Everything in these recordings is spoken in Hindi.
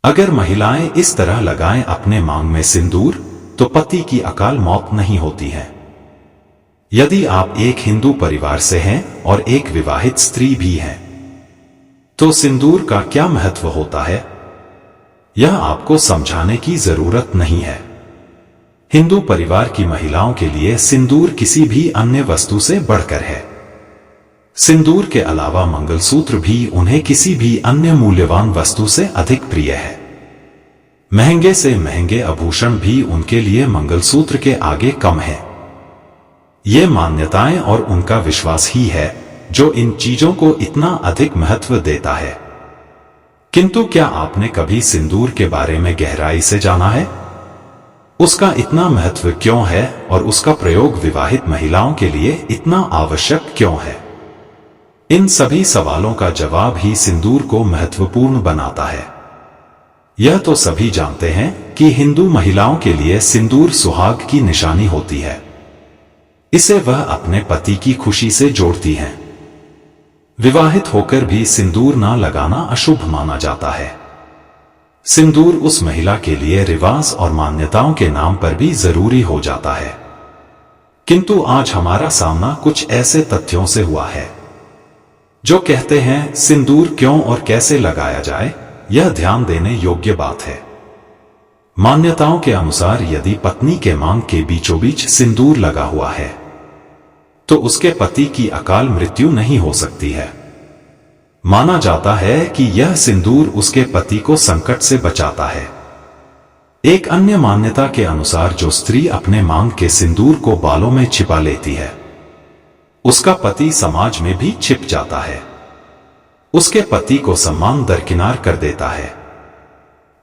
अगर महिलाएं इस तरह लगाएं अपने मांग में सिंदूर, तो पति की अकाल मौत नहीं होती है। यदि आप एक हिंदू परिवार से हैं और एक विवाहित स्त्री भी हैं, तो सिंदूर का क्या महत्व होता है, यह आपको समझाने की जरूरत नहीं है। हिंदू परिवार की महिलाओं के लिए सिंदूर किसी भी अन्य वस्तु से बढ़कर है। सिंदूर के अलावा मंगलसूत्र भी उन्हें किसी भी अन्य मूल्यवान वस्तु से अधिक प्रिय है। महंगे से महंगे आभूषण भी उनके लिए मंगलसूत्र के आगे कम है। ये मान्यताएं और उनका विश्वास ही है जो इन चीजों को इतना अधिक महत्व देता है। किंतु क्या आपने कभी सिंदूर के बारे में गहराई से जाना है? उसका इतना महत्व क्यों है और उसका प्रयोग विवाहित महिलाओं के लिए इतना आवश्यक क्यों है? इन सभी सवालों का जवाब ही सिंदूर को महत्वपूर्ण बनाता है। यह तो सभी जानते हैं कि हिंदू महिलाओं के लिए सिंदूर सुहाग की निशानी होती है। इसे वह अपने पति की खुशी से जोड़ती हैं। विवाहित होकर भी सिंदूर ना लगाना अशुभ माना जाता है। सिंदूर उस महिला के लिए रिवाज और मान्यताओं के नाम पर भी जरूरी हो जाता है। किंतु आज हमारा सामना कुछ ऐसे तथ्यों से हुआ है जो कहते हैं सिंदूर क्यों और कैसे लगाया जाए, यह ध्यान देने योग्य बात है। मान्यताओं के अनुसार यदि पत्नी के मांग के बीचों बीच सिंदूर लगा हुआ है, तो उसके पति की अकाल मृत्यु नहीं हो सकती है। माना जाता है कि यह सिंदूर उसके पति को संकट से बचाता है। एक अन्य मान्यता के अनुसार जो स्त्री अपने मांग के सिंदूर को बालों में छिपा लेती है, उसका पति समाज में भी छिप जाता है। उसके पति को सम्मान दरकिनार कर देता है।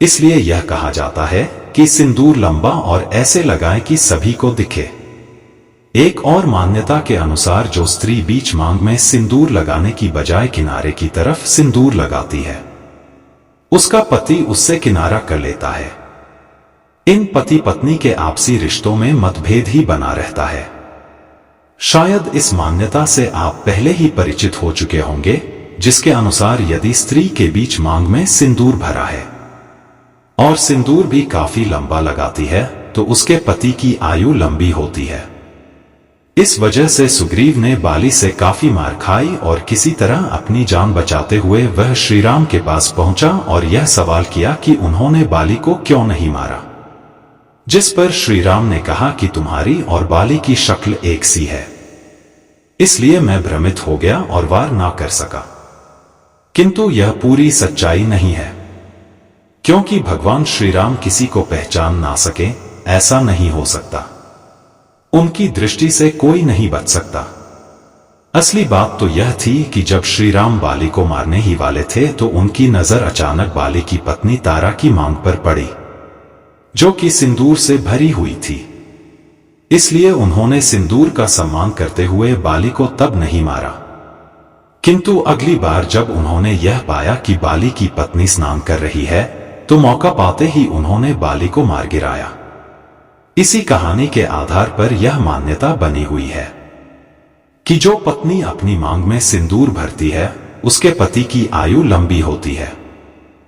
इसलिए यह कहा जाता है कि सिंदूर लंबा और ऐसे लगाएं कि सभी को दिखे। एक और मान्यता के अनुसार जो स्त्री बीच मांग में सिंदूर लगाने की बजाय किनारे की तरफ सिंदूर लगाती है, उसका पति उससे किनारा कर लेता है। इन पति पत्नी के आपसी रिश्तों में मतभेद ही बना रहता है। शायद इस मान्यता से आप पहले ही परिचित हो चुके होंगे, जिसके अनुसार यदि स्त्री के बीच मांग में सिंदूर भरा है और सिंदूर भी काफी लंबा लगाती है, तो उसके पति की आयु लंबी होती है। इस वजह से सुग्रीव ने बाली से काफी मार खाई और किसी तरह अपनी जान बचाते हुए वह श्री राम के पास पहुंचा और यह सवाल किया कि उन्होंने बाली को क्यों नहीं मारा। जिस पर श्री राम ने कहा कि तुम्हारी और बाली की शक्ल एक सी है, इसलिए मैं भ्रमित हो गया और वार ना कर सका। किंतु यह पूरी सच्चाई नहीं है, क्योंकि भगवान श्री राम किसी को पहचान ना सके, ऐसा नहीं हो सकता। उनकी दृष्टि से कोई नहीं बच सकता। असली बात तो यह थी कि जब श्री राम बाली को मारने ही वाले थे, तो उनकी नजर अचानक बाली की पत्नी तारा की मांग पर पड़ी, जो कि सिंदूर से भरी हुई थी। इसलिए उन्होंने सिंदूर का सम्मान करते हुए बाली को तब नहीं मारा। किंतु अगली बार जब उन्होंने यह पाया कि बाली की पत्नी स्नान कर रही है, तो मौका पाते ही उन्होंने बाली को मार गिराया। इसी कहानी के आधार पर यह मान्यता बनी हुई है कि जो पत्नी अपनी मांग में सिंदूर भरती है, उसके पति की आयु लंबी होती है।